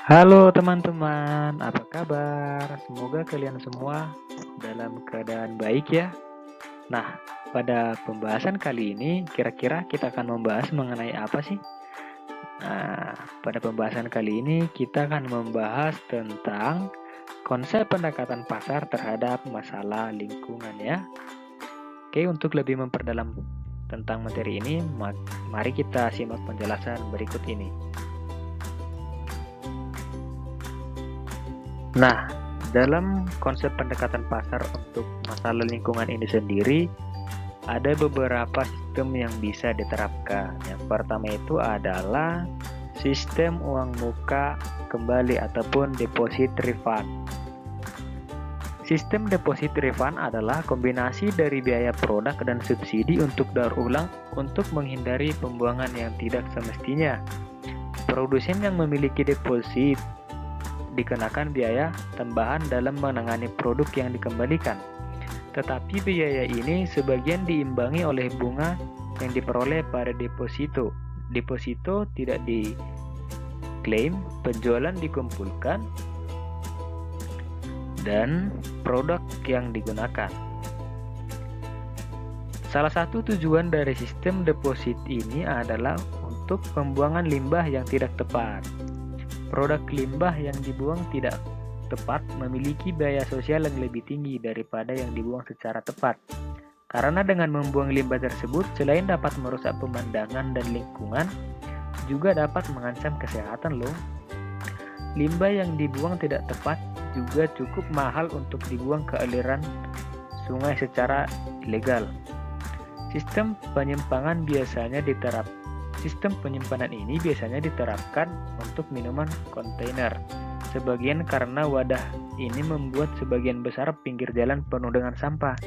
Halo teman-teman, apa kabar? Semoga kalian semua dalam keadaan baik ya. Nah, pada pembahasan kali ini kira-kira kita akan membahas mengenai apa sih? Nah, pada pembahasan kali ini kita akan membahas tentang konsep pendekatan pasar terhadap masalah lingkungan ya. Oke, untuk lebih memperdalam tentang materi ini, mari kita simak penjelasan berikut ini. Nah, dalam konsep pendekatan pasar untuk masalah lingkungan ini sendiri, ada beberapa sistem yang bisa diterapkan. Yang pertama itu adalah sistem uang muka kembali ataupun deposit refund. Sistem deposit refund adalah kombinasi dari biaya produk dan subsidi untuk daur ulang untuk menghindari pembuangan yang tidak semestinya. Produsen yang memiliki deposit dikenakan biaya tambahan dalam menangani produk yang dikembalikan. Tetapi biaya ini sebagian diimbangi oleh bunga yang diperoleh pada deposito. Deposito tidak diklaim, penjualan dikumpulkan, dan produk yang digunakan. Salah satu tujuan dari sistem deposit ini adalah untuk pembuangan limbah yang tidak tepat. Produk limbah yang dibuang tidak tepat memiliki biaya sosial yang lebih tinggi daripada yang dibuang secara tepat. Karena dengan membuang limbah tersebut, selain dapat merusak pemandangan dan lingkungan, juga dapat mengancam kesehatan loh. Limbah yang dibuang tidak tepat juga cukup mahal untuk dibuang ke aliran sungai secara ilegal. Sistem penyimpanan ini biasanya diterapkan untuk minuman kontainer. Sebagian karena wadah ini membuat sebagian besar pinggir jalan penuh dengan sampah.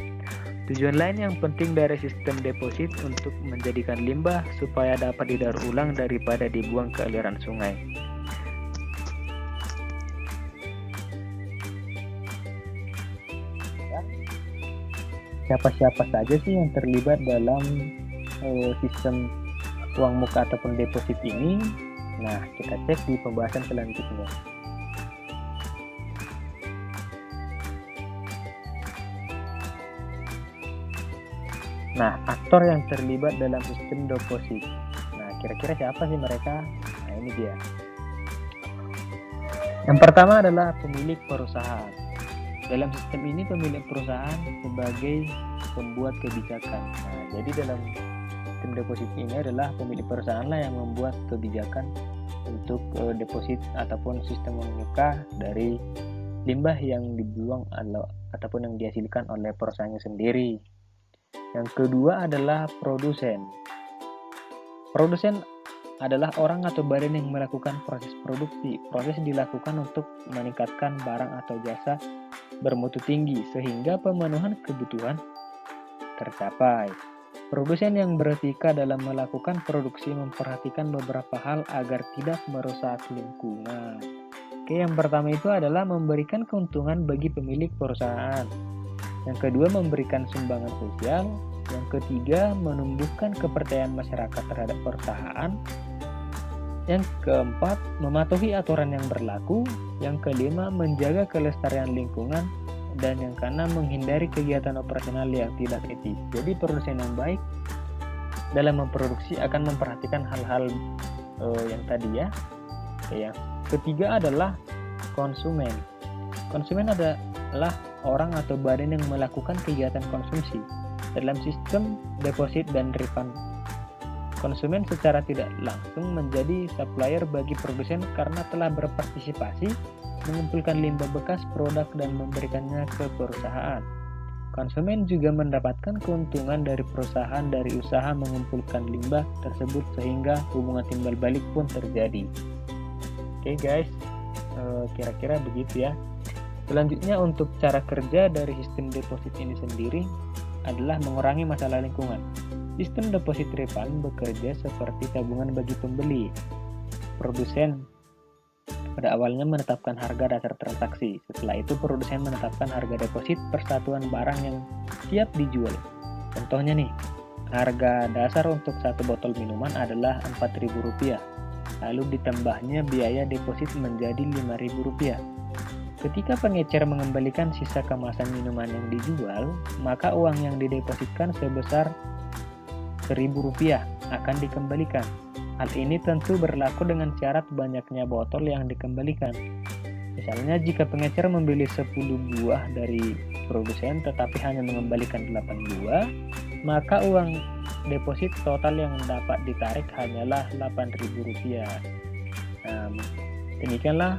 Tujuan lain yang penting dari sistem deposit untuk menjadikan limbah supaya dapat didaur ulang daripada dibuang ke aliran sungai. Siapa-siapa saja sih yang terlibat dalam sistem uang muka ataupun deposit ini? Nah, kita cek di pembahasan selanjutnya. Nah, aktor yang terlibat dalam sistem deposit. Nah, kira-kira siapa sih mereka? Nah, ini dia. Yang pertama adalah pemilik perusahaan. Dalam sistem ini pemilik perusahaan sebagai pembuat kebijakan. Nah, jadi dalam sistem deposit ini adalah pemilik perusahaan lah yang membuat kebijakan untuk deposit ataupun sistem uang muka dari limbah yang dibuang ataupun yang dihasilkan oleh perusahaannya sendiri. Yang kedua adalah produsen. Produsen adalah orang atau badan yang melakukan proses produksi. Proses dilakukan untuk meningkatkan barang atau jasa bermutu tinggi sehingga pemenuhan kebutuhan tercapai. Produsen yang beretika dalam melakukan produksi memperhatikan beberapa hal agar tidak merusak lingkungan. Oke, yang pertama itu adalah memberikan keuntungan bagi pemilik perusahaan. Yang kedua, memberikan sumbangan sosial. Yang ketiga, menumbuhkan kepercayaan masyarakat terhadap perusahaan. Yang keempat, mematuhi aturan yang berlaku. Yang kelima, menjaga kelestarian lingkungan. Dan yang keenam, menghindari kegiatan operasional yang tidak etis. Jadi produsen yang baik dalam memproduksi akan memperhatikan hal-hal yang tadi ya. Yang ketiga adalah konsumen. Konsumen adalah orang atau badan yang melakukan kegiatan konsumsi. Dalam sistem deposit dan refund, konsumen secara tidak langsung menjadi supplier bagi produsen karena telah berpartisipasi mengumpulkan limbah bekas produk dan memberikannya ke perusahaan. Konsumen juga mendapatkan keuntungan dari perusahaan dari usaha mengumpulkan limbah tersebut sehingga hubungan timbal balik pun terjadi. Oke guys, kira-kira begitu ya. Selanjutnya untuk cara kerja dari sistem deposit ini sendiri adalah mengurangi masalah lingkungan. Sistem deposit refund bekerja seperti tabungan bagi pembeli. Produsen pada awalnya menetapkan harga dasar transaksi. Setelah itu produsen menetapkan harga deposit persatuan barang yang siap dijual. Contohnya nih, harga dasar untuk satu botol minuman adalah Rp4.000. lalu ditambahnya biaya deposit menjadi Rp5.000. Ketika pengecer mengembalikan sisa kemasan minuman yang dijual, maka uang yang didepositkan sebesar Rp1.000 akan dikembalikan. Hal ini tentu berlaku dengan syarat banyaknya botol yang dikembalikan. Misalnya jika pengecer membeli 10 buah dari produsen tetapi hanya mengembalikan 8 buah, maka uang deposit total yang dapat ditarik hanyalah Rp8.000. Nah, demikianlah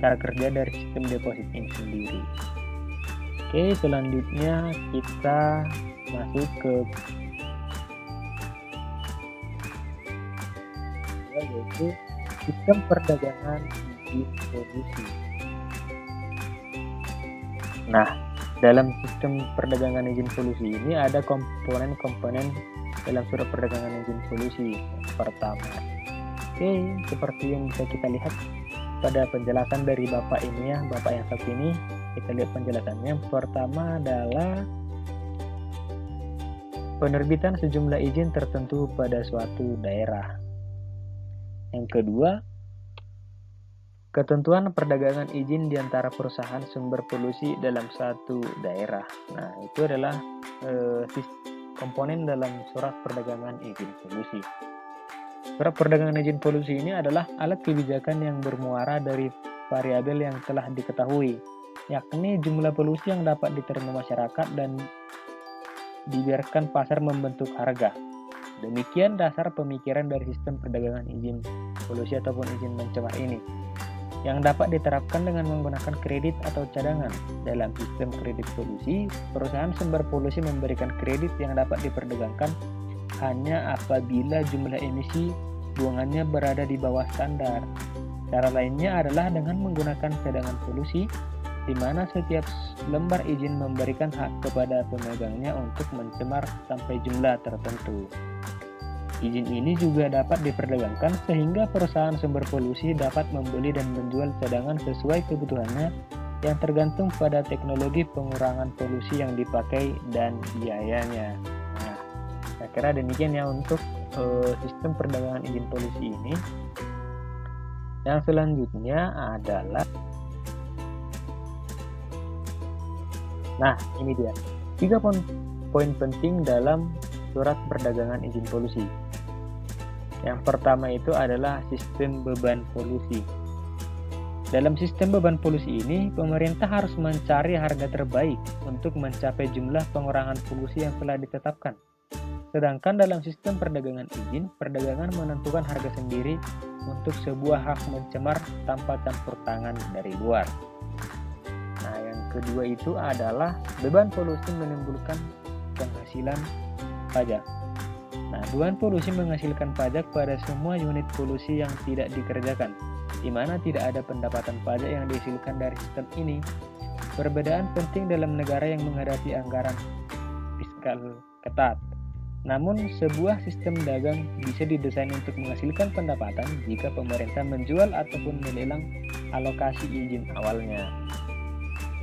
cara kerja dari sistem deposit ini sendiri. Oke, selanjutnya kita masuk ke yaitu sistem perdagangan izin solusi. Nah, dalam sistem perdagangan izin solusi ini ada komponen-komponen dalam surat perdagangan izin solusi. Pertama, seperti yang bisa kita lihat pada penjelasan dari Bapak ini ya, Bapak yang satu ini, kita lihat penjelasannya. Pertama adalah penerbitan sejumlah izin tertentu pada suatu daerah. Yang kedua, ketentuan perdagangan izin di antara perusahaan sumber polusi dalam satu daerah. Nah, itu adalah komponen dalam surat perdagangan izin polusi. Surat perdagangan izin polusi ini adalah alat kebijakan yang bermuara dari variabel yang telah diketahui, yakni jumlah polusi yang dapat diterima masyarakat dan dibiarkan pasar membentuk harga. Demikian dasar pemikiran dari sistem perdagangan izin polusi ataupun izin mencemar ini, yang dapat diterapkan dengan menggunakan kredit atau cadangan. Dalam sistem kredit polusi, perusahaan sumber polusi memberikan kredit yang dapat diperdagangkan hanya apabila jumlah emisi buangannya berada di bawah standar. Cara lainnya adalah dengan menggunakan cadangan polusi, di mana setiap lembar izin memberikan hak kepada pemegangnya untuk mencemar sampai jumlah tertentu. Izin ini juga dapat diperdagangkan sehingga perusahaan sumber polusi dapat membeli dan menjual cadangan sesuai kebutuhannya yang tergantung pada teknologi pengurangan polusi yang dipakai dan biayanya. Nah, saya kira demikian ya untuk sistem perdagangan izin polusi ini. Yang selanjutnya adalah, nah ini dia 3 poin penting dalam surat perdagangan izin polusi. Yang pertama itu adalah sistem beban polusi. Dalam sistem beban polusi ini, pemerintah harus mencari harga terbaik untuk mencapai jumlah pengurangan polusi yang telah ditetapkan. Sedangkan dalam sistem perdagangan izin, perdagangan menentukan harga sendiri untuk sebuah hak mencemar tanpa campur tangan dari luar. Nah, yang kedua itu adalah beban polusi menimbulkan penghasilan pajak. Nah, beban polusi menghasilkan pajak pada semua unit polusi yang tidak dikerjakan, di mana tidak ada pendapatan pajak yang dihasilkan dari sistem ini. Perbedaan penting dalam negara yang menghadapi anggaran fiskal ketat. Namun, sebuah sistem dagang bisa didesain untuk menghasilkan pendapatan jika pemerintah menjual ataupun melelang alokasi izin awalnya.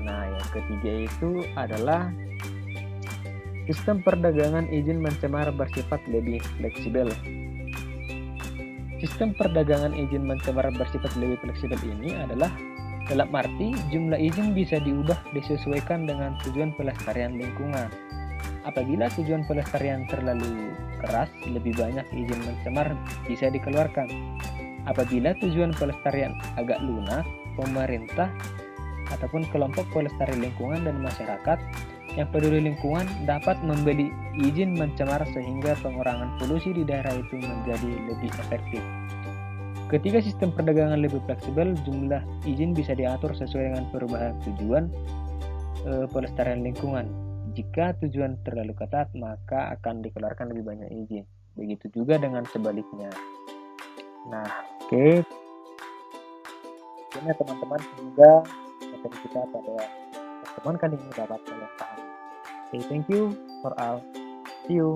Nah, yang ketiga itu adalah sistem perdagangan izin mencemar bersifat lebih fleksibel. Sistem perdagangan izin mencemar bersifat lebih fleksibel ini adalah dalam arti jumlah izin bisa diubah disesuaikan dengan tujuan pelestarian lingkungan. Apabila tujuan pelestarian terlalu keras, lebih banyak izin mencemar bisa dikeluarkan. Apabila tujuan pelestarian agak lunak, pemerintah ataupun kelompok pelestari lingkungan dan masyarakat yang peduli lingkungan dapat membeli izin mencemar sehingga pengurangan polusi di daerah itu menjadi lebih efektif. Ketika sistem perdagangan lebih fleksibel, jumlah izin bisa diatur sesuai dengan perubahan tujuan pelestarian lingkungan. Jika tujuan terlalu ketat, maka akan dikeluarkan lebih banyak izin. Begitu juga dengan sebaliknya. Nah, oke. Ini teman-teman, semoga materi kita pada pertemuan kali ini dapat kalian pahami. Okay, thank you for all. See you.